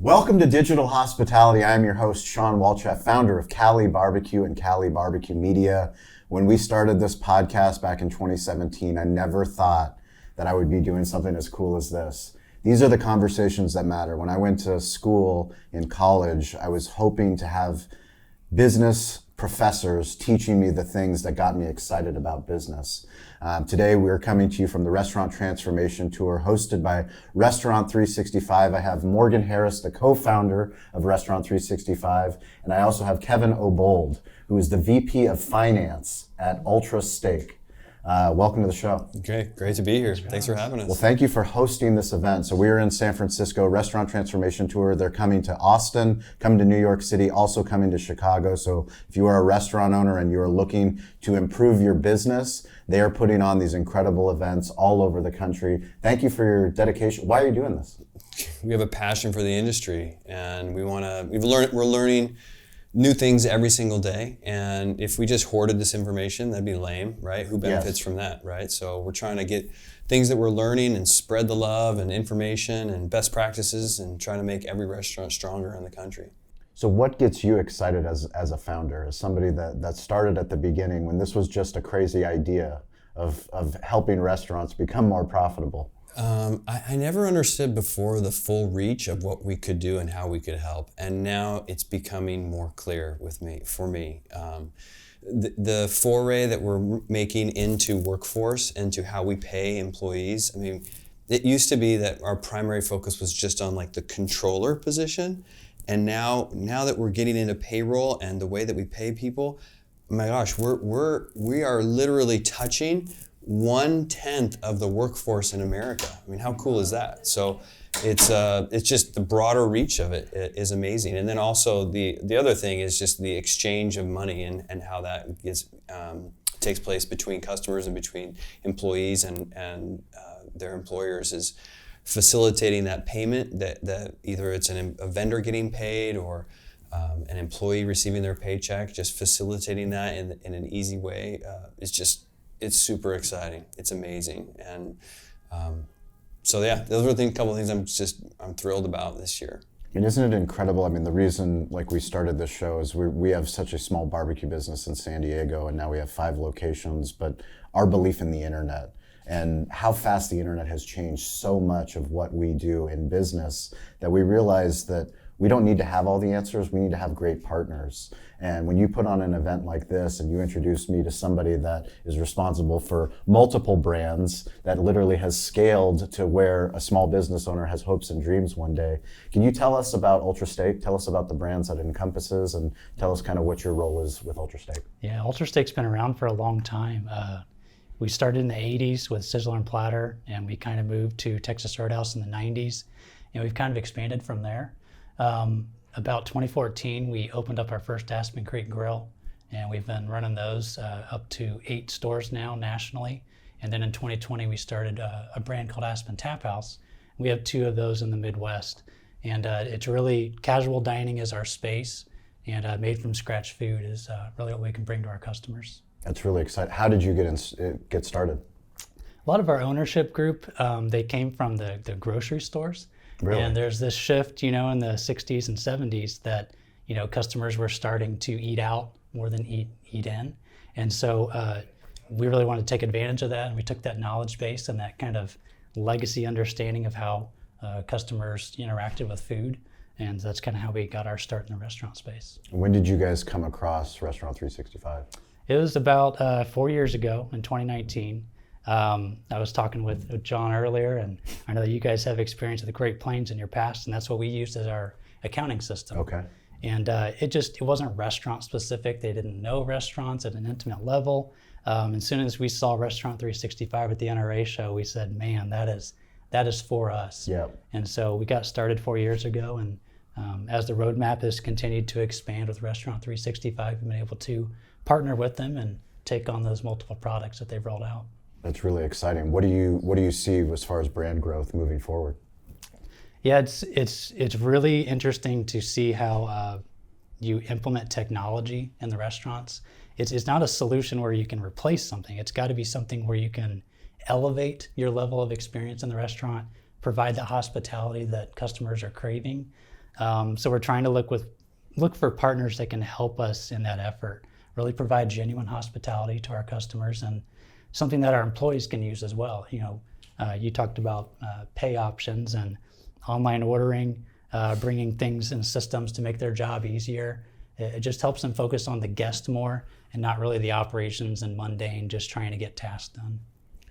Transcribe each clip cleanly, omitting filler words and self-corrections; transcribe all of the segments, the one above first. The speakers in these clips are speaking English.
Welcome to Digital Hospitality. I am your host, Shawn Walchef, founder of Cali Barbecue and Cali Barbecue Media. When we started this podcast back in 2017, I never thought that I would be doing something as cool as this. These are the conversations that matter. When I went to school in college, I was hoping to have business professors teaching me the things that got me excited about business. Today, we're coming to you from the Restaurant Transfomation Tour hosted by Restaurant 365. I have Morgan Harris, the co-founder of Restaurant 365, and I also have Kevin Obold, who is the VP of Finance at Ultra Steak. Welcome to the show. Okay, great to be here. Thanks for having us. Well, thank you for hosting this event. So we're in San Francisco, Restaurant Transfomation Tour. They're coming to Austin, coming to New York City, also coming to Chicago. So if you are a restaurant owner and you are looking to improve your business, they are putting on these incredible events all over the country. Thank you for your dedication. Why are you doing this? We have a passion for the industry, and we're learning new things every single day, and if we just hoarded this information, that'd be lame, right? Who benefits from that, right? So we're trying to get things that we're learning and spread the love and information and best practices and trying to make every restaurant stronger in the country. So what gets you excited as a founder, as somebody that started at the beginning when this was just a crazy idea of helping restaurants become more profitable? I never understood before the full reach of what we could do and how we could help, and now it's becoming more clear for me. The foray that we're making into workforce, into how we pay employees. I mean, it used to be that our primary focus was just on like the controller position, and now that we're getting into payroll and the way that we pay people, oh my gosh, we are literally touching 1/10 of the workforce in America. I mean, how cool is that? So it's just the broader reach of it is amazing. And then also the other thing is just the exchange of money and how that takes place between customers and between employees and their employers, is facilitating that payment, that either it's a vendor getting paid or an employee receiving their paycheck. Just facilitating that in an easy way it's super exciting. It's amazing. And so yeah, those are a couple of things I'm thrilled about this year. I mean, isn't it incredible? I mean, the reason like we started this show is we have such a small barbecue business in San Diego, and now we have 5 locations, but our belief in the internet and how fast the internet has changed so much of what we do in business, that we realize that we don't need to have all the answers, we need to have great partners. And when you put on an event like this and you introduce me to somebody that is responsible for multiple brands, that literally has scaled to where a small business owner has hopes and dreams one day. Can you tell us about Ultra Steak? Tell us about the brands that it encompasses, and tell us kind of what your role is with Ultra Steak. Yeah, Ultra Steak's been around for a long time. We started in the 80s with Sizzler and Platter, and we kind of moved to Texas Roadhouse in the 90s, and we've kind of expanded from there. About 2014, we opened up our first Aspen Creek Grill, and we've been running those up to 8 stores now nationally. And then in 2020, we started a brand called Aspen Tap House. We have 2 of those in the Midwest, and it's really casual dining is our space, and made from scratch food is really what we can bring to our customers. That's really exciting. How did you get started? A lot of our ownership group, they came from the grocery stores. Really? And there's this shift, in the 60s and 70s that, customers were starting to eat out more than eat in. And so we really wanted to take advantage of that, and we took that knowledge base and that kind of legacy understanding of how customers interacted with food. And that's kind of how we got our start in the restaurant space. When did you guys come across Restaurant 365? It was about 4 years ago in 2019. I was talking with John earlier, and I know that you guys have experience with the Great Plains in your past, and that's what we used as our accounting system. Okay. And it wasn't restaurant specific. They didn't know restaurants at an intimate level. As soon as we saw Restaurant 365 at the NRA show, we said, man, that is for us. Yeah. And so we got started 4 years ago, and as the roadmap has continued to expand with Restaurant 365, we've been able to partner with them and take on those multiple products that they've rolled out. That's really exciting. What do you see as far as brand growth moving forward? Yeah, it's really interesting to see how you implement technology in the restaurants. It's not a solution where you can replace something. It's got to be something where you can elevate your level of experience in the restaurant, provide the hospitality that customers are craving. So we're trying to look for partners that can help us in that effort, really provide genuine hospitality to our customers and something that our employees can use as well. You talked about pay options and online ordering, bringing things and systems to make their job easier. It just helps them focus on the guest more and not really the operations and mundane, just trying to get tasks done.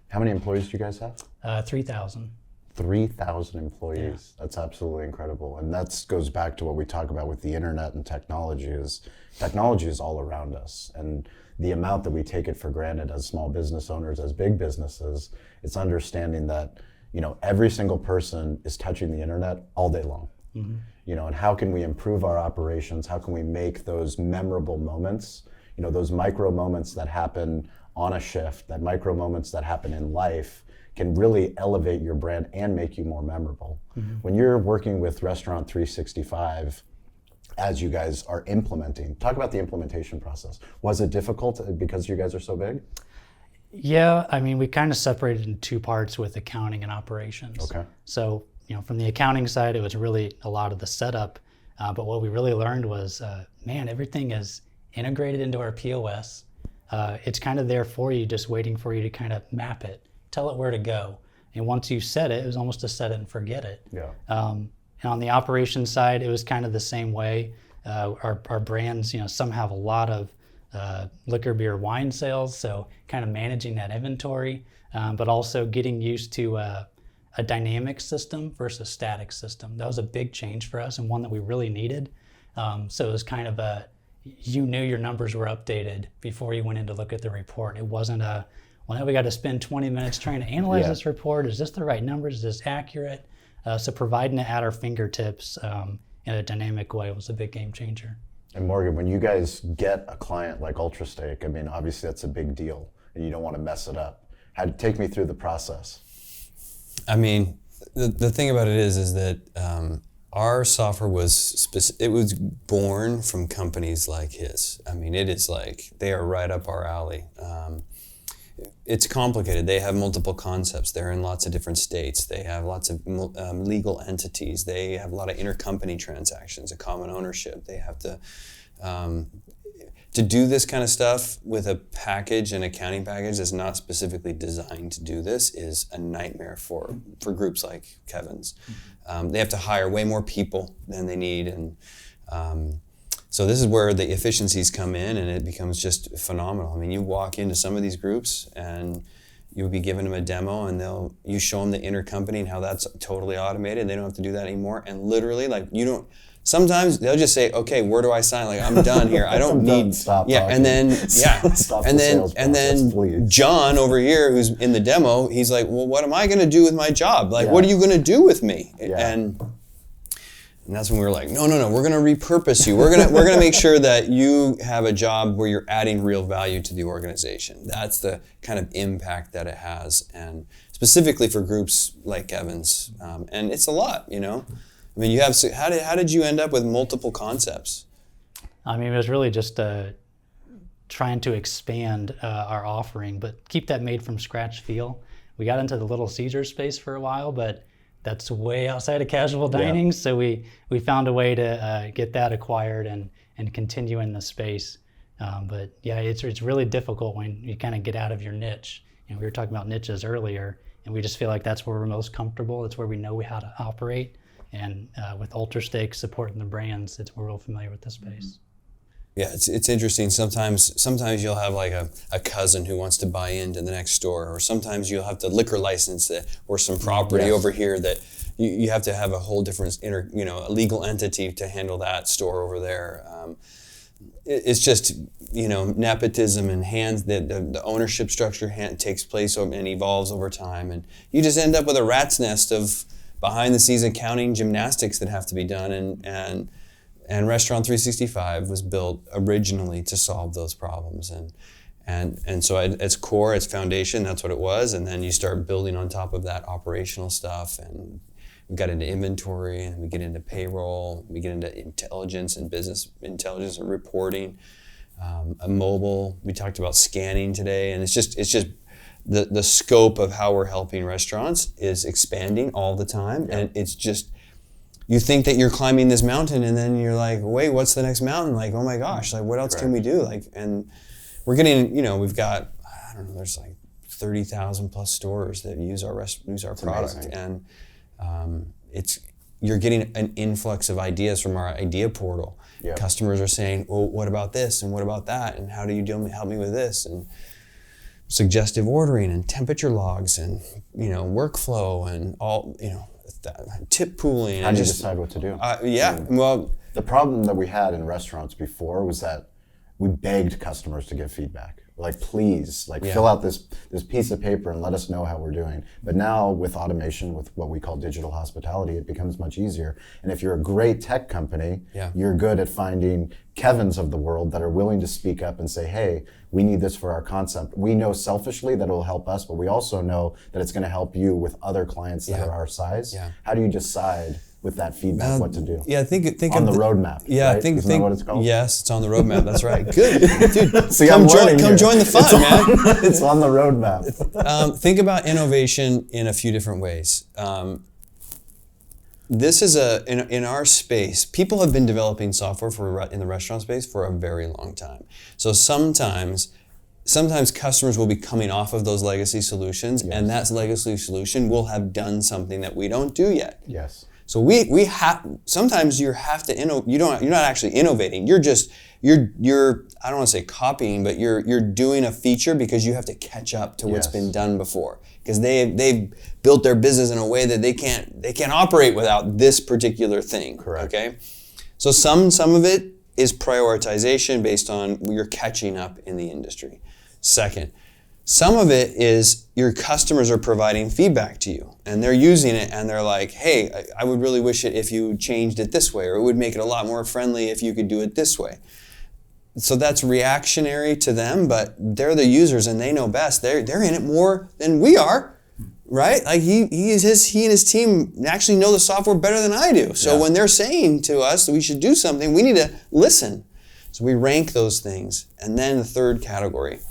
How many employees do you guys have? 3,000. 3,000 employees. Yeah. That's absolutely incredible. And that goes back to what we talk about with the internet and technology is all around us. And the amount that we take it for granted as small business owners, as big businesses, it's understanding that, every single person is touching the internet all day long. Mm-hmm. And how can we improve our operations? How can we make those memorable moments, those micro moments that happen on a shift, that micro moments that happen in life can really elevate your brand and make you more memorable. Mm-hmm. When you're working with Restaurant 365, as you guys are implementing, talk about the implementation process. Was it difficult because you guys are so big? Yeah, we kind of separated in two parts with accounting and operations. Okay. So, from the accounting side, it was really a lot of the setup. But what we really learned was, everything is integrated into our POS. It's kind of there for you, just waiting for you to kind of map it, tell it where to go. And once you set it, it was almost a set it and forget it. Yeah. And on the operations side, it was kind of the same way. Our brands, some have a lot of liquor, beer, wine sales, so kind of managing that inventory, but also getting used to a dynamic system versus static system. That was a big change for us and one that we really needed. So it was kind of you knew your numbers were updated before you went in to look at the report. It wasn't now we got to spend 20 minutes trying to analyze this report. Is this the right numbers? Is this accurate? So providing it at our fingertips in a dynamic way was a big game changer. And Morgan, when you guys get a client like Ultra Steak, obviously that's a big deal and you don't want to mess it up. Take me through the process. The thing about it is that our software was born from companies like his. It is like they are right up our alley. It's complicated. They have multiple concepts. They're in lots of different states. They have lots of legal entities. They have a lot of intercompany transactions, a common ownership. They have to do this kind of stuff with a package, an accounting package that's not specifically designed to do this is a nightmare for groups like Kevin's. They have to hire way more people than they need, and so this is where the efficiencies come in, and it becomes just phenomenal. You walk into some of these groups, and you'll be giving them a demo, and you show them the intercompany and how that's totally automated. They don't have to do that anymore, and literally, sometimes they'll just say, "Okay, where do I sign? I'm done here. I don't need." Stop yeah, talking. And then Stop and the then sales and process, then please. John over here, who's in the demo, he's like, "Well, what am I going to do with my job? What are you going to do with me?" Yeah. And that's when we were like, no, we're going to repurpose you. We're going to make sure that you have a job where you're adding real value to the organization. That's the kind of impact that it has, and specifically for groups like Kevin's. And it's a lot, you have. How did you end up with multiple concepts? It was really just trying to expand our offering, but keep that made from scratch feel. We got into the Little Caesar space for a while, but that's way outside of casual dining. Yeah. So we found a way to get that acquired and continue in the space. But yeah, it's really difficult when you kind of get out of your niche. We were talking about niches earlier, and we just feel like that's where we're most comfortable. It's where we know how to operate. And with Ultra Steak supporting the brands, we're real familiar with the space. Yeah, it's interesting. Sometimes you'll have a cousin who wants to buy into the next store, or sometimes you'll have to liquor license or some property over here that you have to have a whole different a legal entity to handle that store over there. It's just nepotism and the ownership structure takes place and evolves over time, and you just end up with a rat's nest of behind the scenes accounting gymnastics that have to be done, and Restaurant 365 was built originally to solve those problems, and so at its core, its foundation, that's what it was, and then you start building on top of that operational stuff, and we got into inventory, and we get into payroll, we get into intelligence and business intelligence and reporting, mobile. We talked about scanning today, and it's just the scope of how we're helping restaurants is expanding all the time, and it's just you think that you're climbing this mountain, and then you're like, wait, what's the next mountain? Like, oh my gosh, like what else can we do? Like, and we're getting, we've got, I don't know, there's like 30,000 plus stores that use our product, amazing. and you're getting an influx of ideas from our idea portal. Yep. Customers are saying, well, what about this and what about that, and how do you help me with this, and suggestive ordering and temperature logs and workflow and all tip pooling. How do you decide what to do? Well, the problem that we had in restaurants before was that we begged customers to give feedback. Like, please, fill out this piece of paper and let us know how we're doing. But now with automation, with what we call digital hospitality, it becomes much easier. And if you're a great tech company, you're good at finding Kevins of the world that are willing to speak up and say, hey, we need this for our concept. We know selfishly that it will help us, but we also know that it's going to help you with other clients that are our size. Yeah. How do you decide with that feedback what to do? Yeah, think on the roadmap. Yeah, right? Isn't that what it's called? Yes, it's on the roadmap. That's right. Good, dude. See, come join join the fun, man. It's on the roadmap. Think about innovation in a few different ways. This is in our space. People have been developing software in the restaurant space for a very long time. So sometimes customers will be coming off of those legacy solutions, and that legacy solution will have done something that we don't do yet. Yes. So we have, sometimes you have to you're not actually innovating. You're I don't want to say copying, but you're doing a feature because you have to catch up to what's been done before, because they've built their business in a way that they can't operate without this particular thing. Correct. Okay. So some of it is prioritization based on you're catching up in the industry. Second, some of it is your customers are providing feedback to you, and they're using it, and they're like, hey, I would really wish it if you changed it this way, or it would make it a lot more friendly if you could do it this way. So that's reactionary to them, but they're the users and they know best. They're in it more than we are, right? Like he and his team actually know the software better than I do. So when they're saying to us that we should do something, we need to listen. So we rank those things. And then the third category.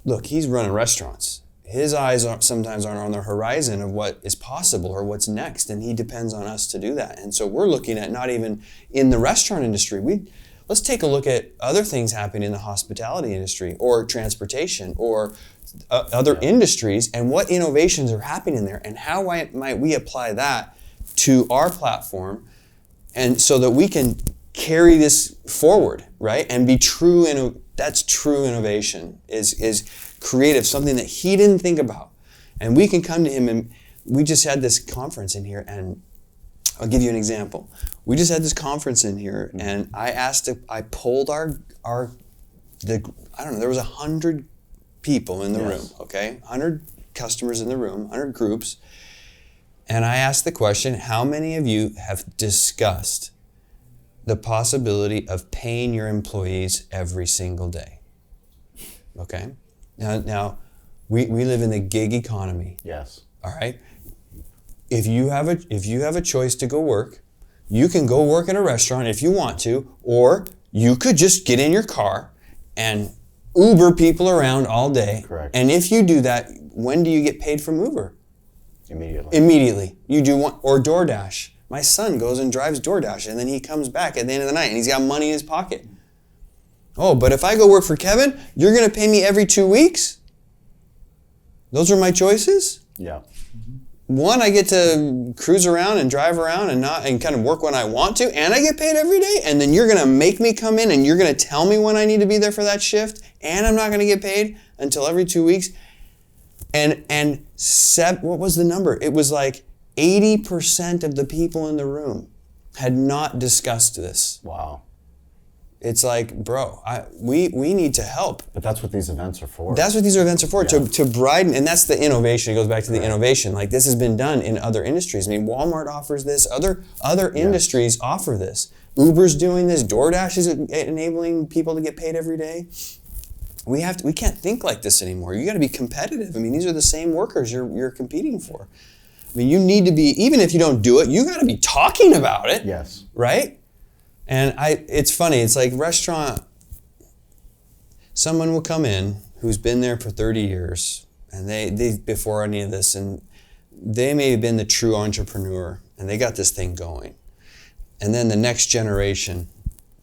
Look, he's running restaurants. His eyes sometimes aren't on the horizon of what is possible or what's next, and he depends on us to do that. And so we're looking at not even in the restaurant industry. Let's take a look at other things happening in the hospitality industry or transportation or other industries, and what innovations are happening there, and how might we apply that to our platform, and so that we can carry this forward, right? And be true. That's true innovation, is creative, something that he didn't think about. And we can come to him, and we just had this conference in here, and I'll give you an example. We just had this conference in here, and I polled there was 100 people in the room, okay? 100 customers in the room, 100 groups. And I asked the question, how many of you have discussed the possibility of paying your employees every single day? Okay? Now we live in the gig economy. Yes. All right? If you have a choice to go work, you can go work at a restaurant if you want to, or you could just get in your car and Uber people around all day. Correct. And if you do that, when do you get paid from Uber? Immediately. You do one, or DoorDash. My son goes and drives DoorDash, and then he comes back at the end of the night, and he's got money in his pocket. Oh, but if I go work for Kevin, you're going to pay me every 2 weeks? Those are my choices? Yeah. One, I get to cruise around and drive around and kind of work when I want to, and I get paid every day, and then you're going to make me come in and you're going to tell me when I need to be there for that shift, and I'm not going to get paid until every 2 weeks. What was the number? It was like 80% of the people in the room had not discussed this. Wow. It's like, bro, we need to help. But that's what these events are for. That's what these events are for, to broaden, and that's the innovation. It goes back to the innovation. Like, this has been done in other industries. I mean, Walmart offers this, other industries offer this. Uber's doing this, DoorDash is enabling people to get paid every day. We can't think like this anymore. You got to be competitive. I mean, these are the same workers you're competing for. I mean, you need to be, even if you don't do it, you got to be talking about it. Yes. Right? And it's funny, it's like restaurant, someone will come in who's been there for 30 years, and they before any of this, and they may have been the true entrepreneur, and they got this thing going. And then the next generation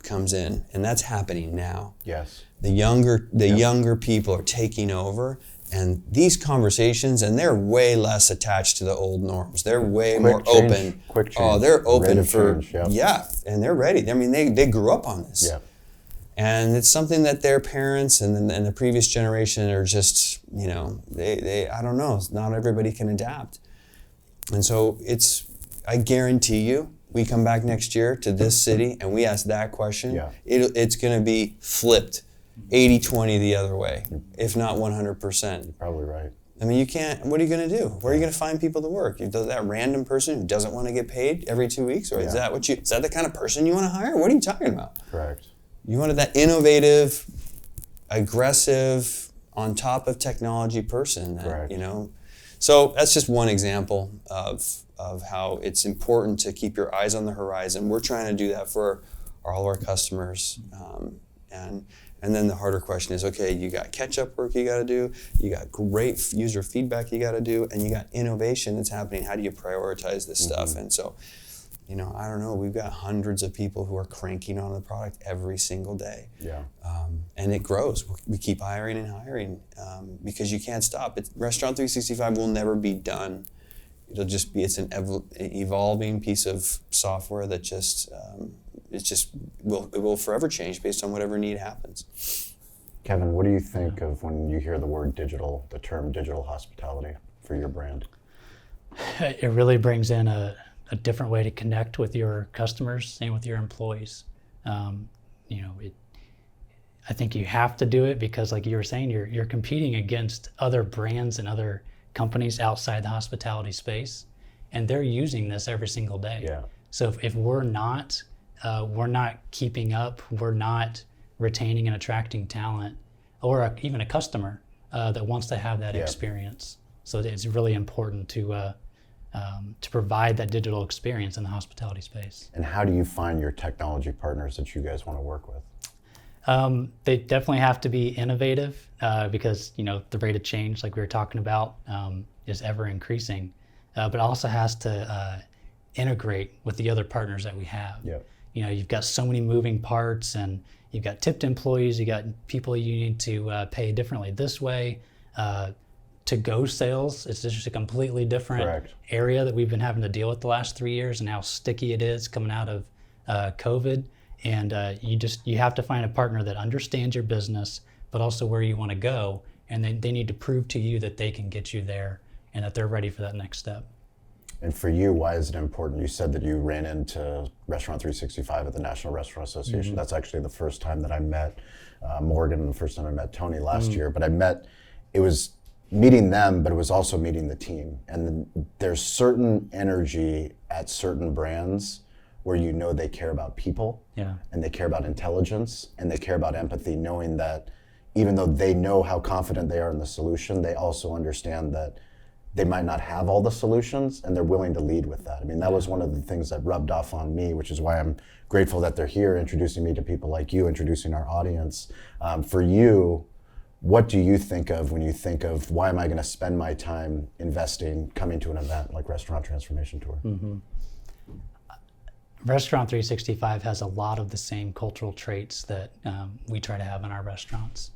comes in, and that's happening now. Yes. The younger people are taking over, and these conversations, and they're way less attached to the old norms. They're way more open. Quick change. Oh, they're open for change, yeah. And they're ready. I mean, they grew up on this. Yeah. And it's something that their parents and the previous generation are just, they I don't know, not everybody can adapt. And so I guarantee you, we come back next year to this city and we ask that question, it's going to be flipped 80-20 the other way, if not 100%. You're probably right. I mean, what are you going to do? Where are you going to find people to work? That random person who doesn't want to get paid every 2 weeks? Or is that the kind of person you want to hire? What are you talking about? Correct. You wanted that innovative, aggressive, on top of technology person. Correct. So that's just one example of how it's important to keep your eyes on the horizon. We're trying to do that for all of our customers. And then the harder question is, okay, you got catch-up work you got to do, you got great user feedback you got to do, and you got innovation that's happening. How do you prioritize this stuff? And so, I don't know, we've got hundreds of people who are cranking on the product every single day. Yeah. And it grows. We keep hiring and hiring because you can't stop. Restaurant 365 will never be done. It'll just be, it's an evolving piece of software that it will forever change based on whatever need happens. Kevin, what do you think of when you hear the word digital, the term digital hospitality for your brand? It really brings in a different way to connect with your customers and with your employees. I think you have to do it because, like you were saying, you're competing against other brands and other companies outside the hospitality space, and they're using this every single day. Yeah. So if we're not keeping up, we're not retaining and attracting talent, or even a customer that wants to have that experience. So it's really important to provide that digital experience in the hospitality space. And how do you find your technology partners that you guys want to work with? They definitely have to be innovative because the rate of change, like we were talking about, is ever increasing. But also has to integrate with the other partners that we have. Yep. You've got so many moving parts, and you've got tipped employees, you got people you need to pay differently this way. To-go sales, it's just a completely different area that we've been having to deal with the last 3 years, and how sticky it is coming out of COVID. And you have to find a partner that understands your business, but also where you want to go, and they need to prove to you that they can get you there and that they're ready for that next step. And for you, why is it important? You said that you ran into Restaurant 365 at the National Restaurant Association. Mm-hmm. That's actually the first time that I met Morgan and the first time I met Tony last year. But it was meeting them, but it was also meeting the team. And there's certain energy at certain brands where they care about people, and they care about intelligence, and they care about empathy, knowing that even though they know how confident they are in the solution, they also understand that they might not have all the solutions, and they're willing to lead with that. I mean, that was one of the things that rubbed off on me, which is why I'm grateful that they're here, introducing me to people like you, introducing our audience. For you, what do you think of when you think of why am I going to spend my time investing, coming to an event like Restaurant Transformation Tour? Mm-hmm. Restaurant 365 has a lot of the same cultural traits that we try to have in our restaurants.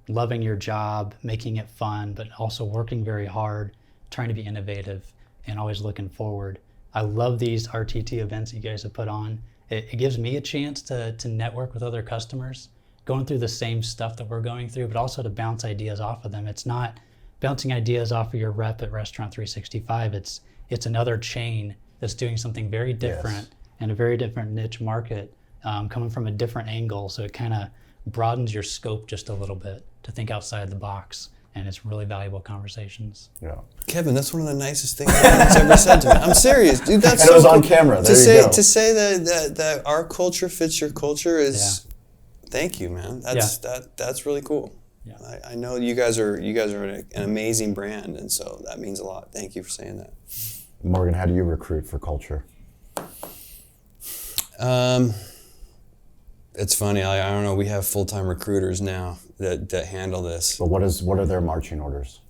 Loving your job, making it fun, but also working very hard, trying to be innovative, and always looking forward. I love these RTT events you guys have put on. It gives me a chance to network with other customers, going through the same stuff that we're going through, but also to bounce ideas off of them. It's not bouncing ideas off of your rep at Restaurant 365. It's another chain that's doing something very different in a very different niche market, coming from a different angle. So it kind of broadens your scope just a little bit to think outside the box, and it's really valuable conversations. Yeah, Kevin, that's one of the nicest things anyone's ever said to me. I'm serious, dude. That's and it was on camera. To say that our culture fits your culture is, thank you, man. That's really cool. Yeah. I know you guys are an amazing brand, and so that means a lot. Thank you for saying that. Morgan, how do you recruit for culture? It's funny. I don't know. We have full-time recruiters now that handle this. But what are their marching orders?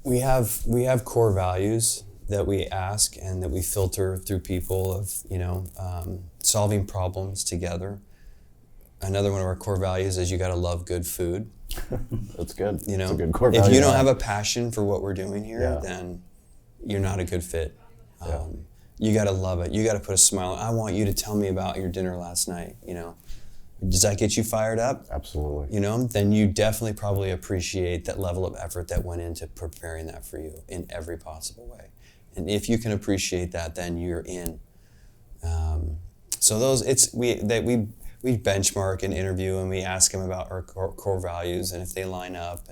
we have core values that we ask and that we filter through people of, solving problems together. Another one of our core values is you got to love good food. That's good. That's a good core value. If you don't have a passion for what we're doing here, Yeah. then you're not a good fit. Yeah. You got to love it. You got to put a smile. I want you to tell me about your dinner last night. Does that get you fired up? Absolutely. Then you definitely probably appreciate that level of effort that went into preparing that for you in every possible way. And if you can appreciate that, then you're in. So we benchmark and interview, and we ask them about our core values and if they line up,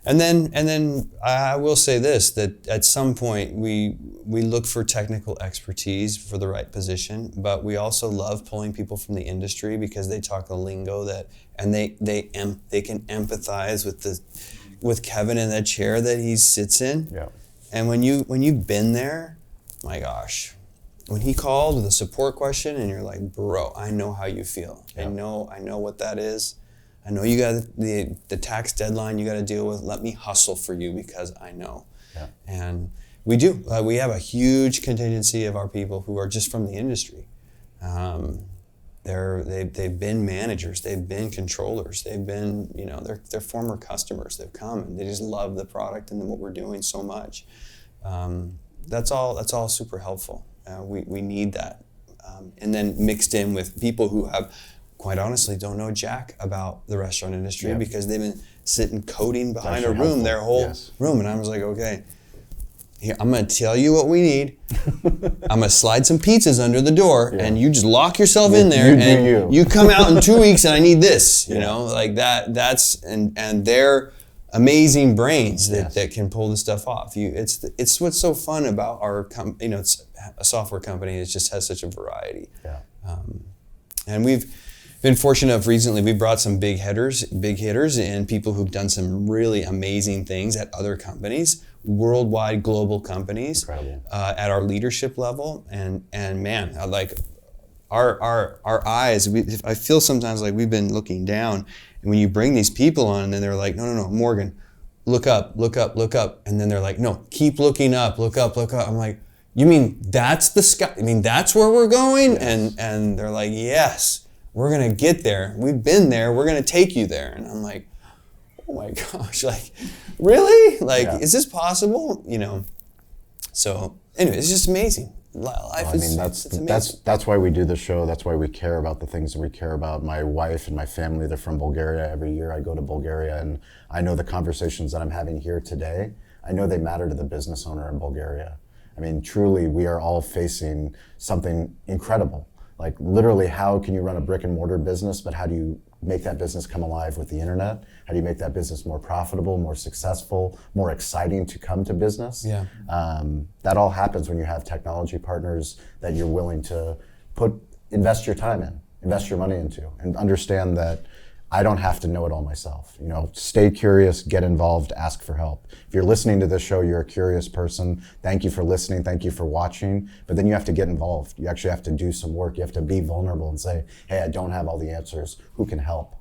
and then I will say this, that at some point we look for technical expertise for the right position, but we also love pulling people from the industry because they talk a lingo and they can empathize with Kevin in that chair that he sits in. Yeah. And when you've been there, my gosh, when he called with a support question and you're like, bro, I know how you feel. Yeah. I know what that is. I know you got the tax deadline you got to deal with. Let me hustle for you because I know. Yeah. And we do. We have a huge contingency of our people who are just from the industry. They've been managers. They've been controllers. They've been, they're former customers. They've come and they just love the product and what we're doing so much. That's all super helpful. We need that. And then mixed in with people who have, quite honestly, don't know jack about the restaurant industry because they've been sitting coding behind a room helpful. Their whole room. And I was like, okay, here, I'm going to tell you what we need. I'm going to slide some pizzas under the door and you just lock yourself in there and you come out in 2 weeks and I need this, like that. And they're amazing brains that can pull this stuff off. It's what's so fun about our it's a software company. It just has such a variety. Yeah. And we've been fortunate enough recently. We brought some big hitters, and people who've done some really amazing things at other companies, worldwide, global companies, at our leadership level. And man, like our eyes. I feel sometimes like we've been looking down. And when you bring these people on, and then they're like, no, Morgan, look up. And then they're like, no, keep looking up, look up. I'm like, you mean that's the sky? I mean, that's where we're going? Yes. And they're like, yes, we're going to get there. We've been there. We're going to take you there. And I'm like, oh my gosh, like, really? Like, is this possible? So anyway, it's just amazing. That's why we do the show. That's why we care about the things that we care about. My wife and my family, they're from Bulgaria. Every year I go to Bulgaria, and I know the conversations that I'm having here today, I know they matter to the business owner in Bulgaria. I mean, truly, we are all facing something incredible. Like, literally, how can you run a brick and mortar business, but how do you make that business come alive with the internet? How do you make that business more profitable, more successful, more exciting to come to business? Yeah. That all happens when you have technology partners that you're willing to invest your time in, invest your money into, and understand that I don't have to know it all myself. Stay curious, get involved, ask for help. If you're listening to this show, you're a curious person. Thank you for listening. Thank you for watching. But then you have to get involved. You actually have to do some work. You have to be vulnerable and say, hey, I don't have all the answers. Who can help?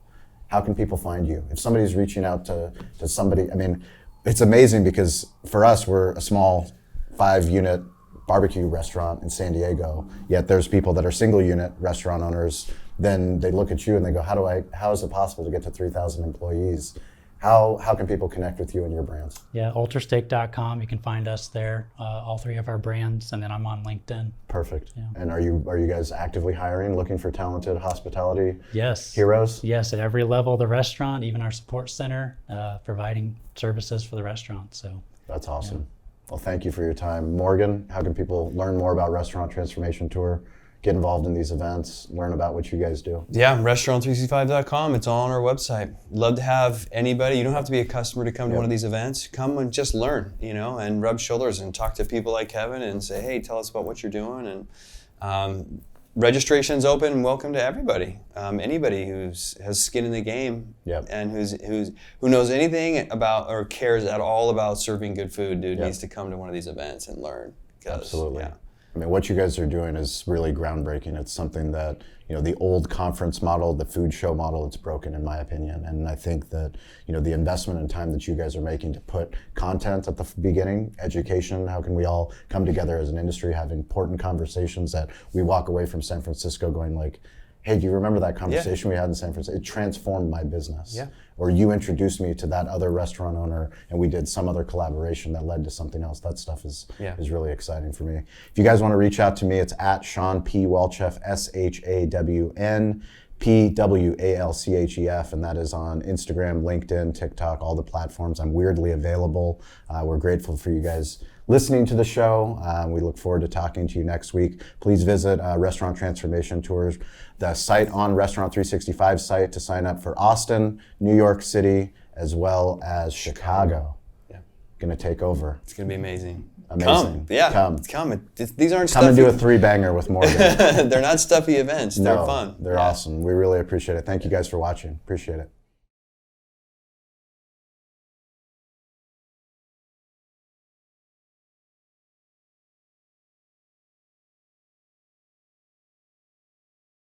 How can people find you? If somebody's reaching out to somebody, I mean, it's amazing because for us, we're a small 5-unit barbecue restaurant in San Diego, yet there's people that are single unit restaurant owners. Then they look at you and they go, how is it possible to get to 3,000 employees? How can people connect with you and your brands? Yeah, ultrasteak.com. You can find us there, all 3 of our brands, and then I'm on LinkedIn. Perfect. Yeah. And are you guys actively hiring, looking for talented hospitality heroes? Yes, at every level of the restaurant, even our support center, providing services for the restaurant. So that's awesome. Yeah. Well, thank you for your time. Morgan, how can people learn more about Restaurant Transformation Tour? Get involved in these events, learn about what you guys do? Yeah, Restaurant365.com. It's all on our website. Love to have anybody. You don't have to be a customer to come to one of these events. Come and just learn, and rub shoulders and talk to people like Kevin and say, hey, tell us about what you're doing. And registration's open. Welcome to everybody. Anybody has skin in the game and who knows anything about or cares at all about serving good food, needs to come to one of these events and learn. Absolutely. Yeah. I mean, what you guys are doing is really groundbreaking. It's something that, the old conference model, the food show model, it's broken in my opinion. And I think that, the investment and time that you guys are making to put content at the beginning, education, how can we all come together as an industry, have important conversations that we walk away from San Francisco going like, hey, do you remember that conversation we had in San Francisco? It transformed my business. Yeah. Or you introduced me to that other restaurant owner and we did some other collaboration that led to something else. That stuff is really exciting for me. If you guys want to reach out to me, it's at Shawn P. Walchef, SHAWN PWALCHEF, and that is on Instagram, LinkedIn, TikTok, all the platforms. I'm weirdly available. We're grateful for you guys listening to the show. We look forward to talking to you next week. Please visit Restaurant Transfomation Tours, the site on Restaurant 365 site to sign up for Austin, New York City, as well as Chicago. Yeah. Gonna take over. It's gonna be amazing. Amazing. Come. These aren't stuffy. Come and do a 3-banger with Morgan. They're not stuffy events. They're fun. They're awesome. We really appreciate it. Thank you guys for watching. Appreciate it.